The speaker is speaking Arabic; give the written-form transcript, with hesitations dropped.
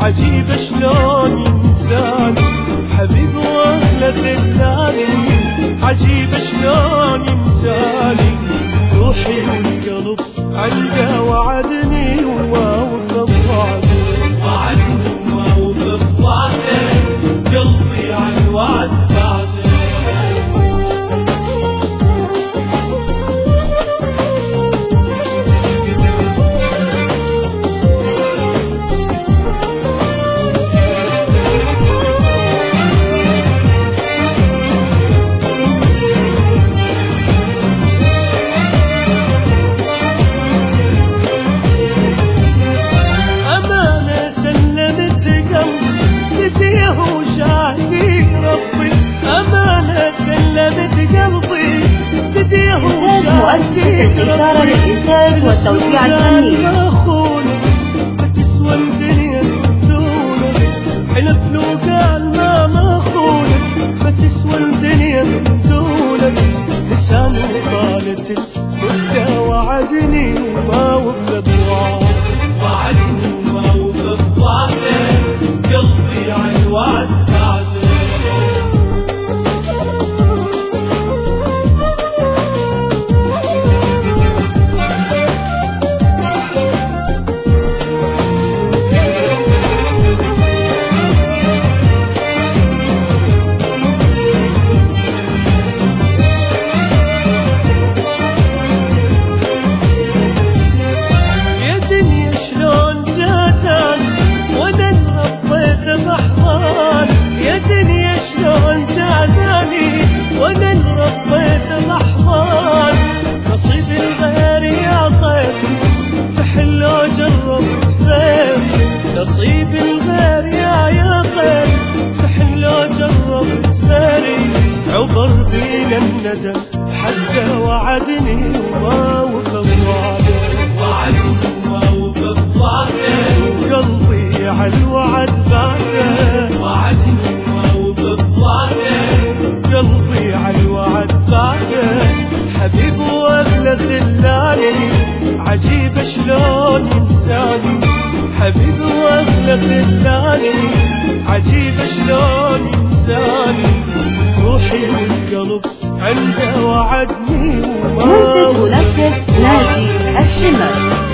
عجيب شلون ينساني حبيب واهله خلاني، عجيب شلون ينساني، روحي والقلب عنده وعدني وما وفى بوعده، وعدني وما وفى بوعده، قلبي عن وعد بعده. إنتاج مؤسسة الإثارة للإنتاج والتوزيع الفني. تسوى الدنيا دونك، حلف لو قال ما مخونك، ما تسوى الدنيا من دونك، لساني طالت المدة وعدني وما وفى بوعده، وعدني وما وفى بوعده، قلبي عن وعد بعده. يا دنيا شلون جازاني وانا انربيت محضان، نصيب الغير يا طير تحلو جربت غير، نصيب الغير يا طير تحلو جربت غيري، عبر بينا الندم حقه وعدني وما وفى بوعده، وعدني وما وفى بوعده، وقلبي على الوعد بعده، وعدني وما وفى بوعده، قلبي على الوعد بعده، حبيب واغلى خلاني، عجيب شلون ينساني، حبيب واغلى خلاني، عجيب شلون ينساني، روحي والقلب عنده وعدني وما منتج منفذ ناجي الشمر.